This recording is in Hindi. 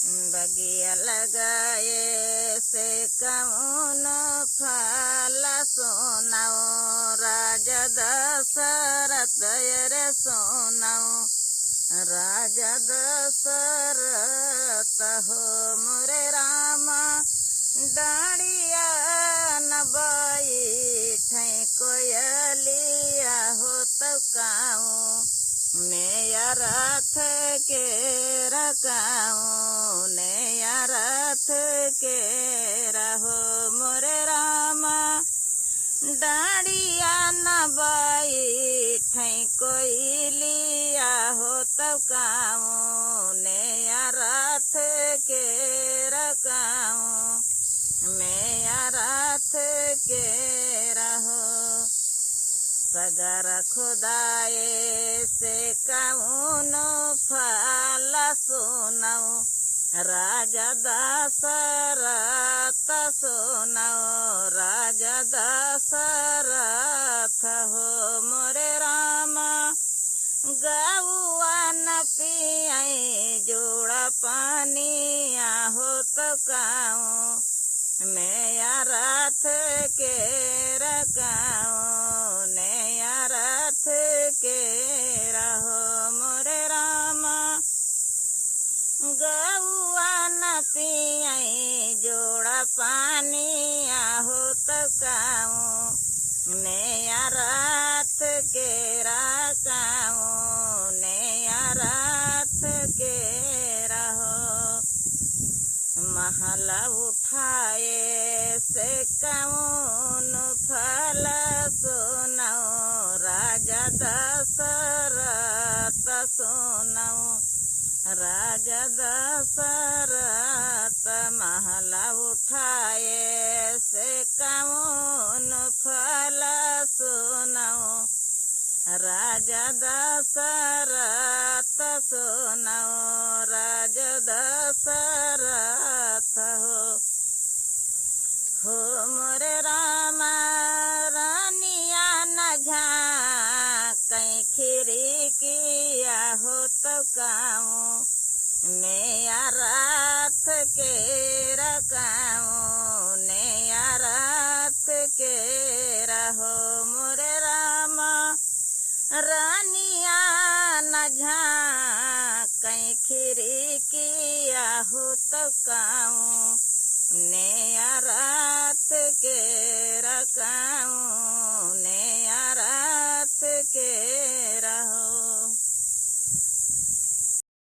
बगिया लगाए से कौन फल सुनाओ, राजा दशरथ रे सुनाओ। राजा दशरथ हो मोरे रामा, डाढ़िया न बैठे कोयलिया हो तो काऊँ, नया रथ के रकाऊँ, नया रथ के रहो मोरे रामा, डाढ़िया न बैठे कोयलिया हो तब काऊँ, नया रथ के रकाऊँ, नया रथ के रहो। सगर खुदाए से कौन फल सुनाऊँ, राजा दशरथ सुनाओ, राजा दशरथ हो मोरे रामा, गौआ न पियाई जोड़ा पानिया हो तो काऊँ, नया रथ के रकाऊँ, नया रथ के रहो मोरे रामा, गौआ न पियाई जोड़ा पानिया हो तो काऊँ, नया रथ के रकाऊँ, नया रथ के रहो। महल उठाए से कौन फल सुनाओ, राजा दशरथ सुनाओ, राजा दशरथ महल उठाए से कौन फल सुनाओ, राजा दशरथ सुनाओ, राजा दशरथ हो मोरे रामा, रानिया न झाँकै खिड़किया हो तो काऊँ, नया रथ के रकाऊँ, नया रथ के रहो मोरे रामा, रानिया न झाँकै खिड़किया हो तो काऊँ, नया रथ के रकाऊँ, नया रथ के रहो।